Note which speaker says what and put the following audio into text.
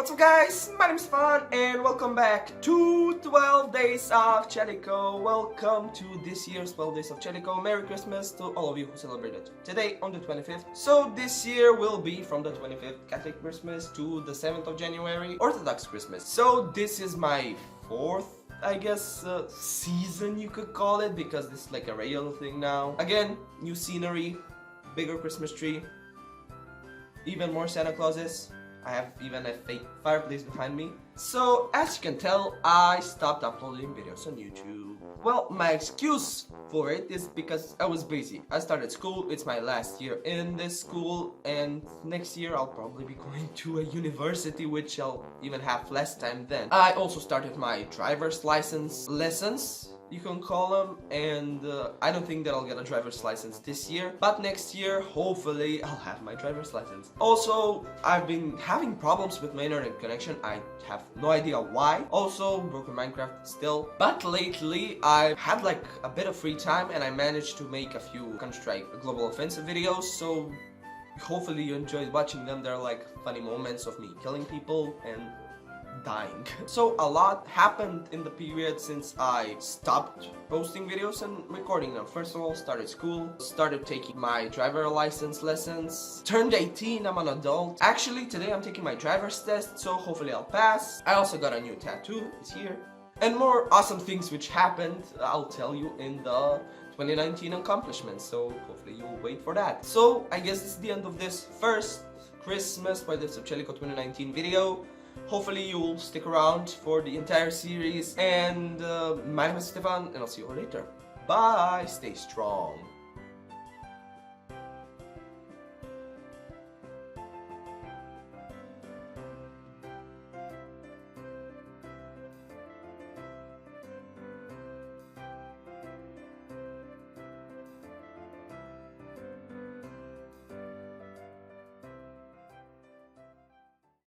Speaker 1: What's up guys, my name is Stefan and welcome back to 12 Days of Chelliko. Welcome to this year's 12 Days of Chelliko. Merry Christmas to all of you who celebrated today on the 25th. So this year will be from the 25th Catholic Christmas to the 7th of January Orthodox Christmas. So this is my fourth, I guess, season you could call it, because this is like a regular thing now. Again, new scenery, bigger Christmas tree, even more Santa Clauses. I have even a fake fireplace behind me. So, as you can tell, I stopped uploading videos on YouTube. Well, my excuse for it is because I was busy. I started school, it's my last year in this school, and next year I'll probably be going to a university, which I'll even have less time then. I also started my driver's license lessons, you can call them, and I don't think that I'll get a driver's license this year, but next year hopefully I'll have my driver's license. Also, I've been having problems with my internet connection. I have no idea why. Also, broken Minecraft still, but lately I've had like a bit of free time and I managed to make a few Counter-Strike Global Offensive videos, so hopefully you enjoyed watching them. They're like funny moments of me killing people and dying. So a lot happened in the period since I stopped posting videos and recording them. First of all, started school, started taking my driver license lessons, turned 18, I'm an adult. Actually, today I'm taking my driver's test, so hopefully I'll pass. I also got a new tattoo, it's here. And more awesome things which happened, I'll tell you in the 2019 accomplishments, so hopefully you'll wait for that. So I guess this is the end of this first Christmas by Days of Chelliko 2019 video. Hopefully you'll stick around for the entire series, and my name is Stefan, and I'll see you all later. Bye, stay strong.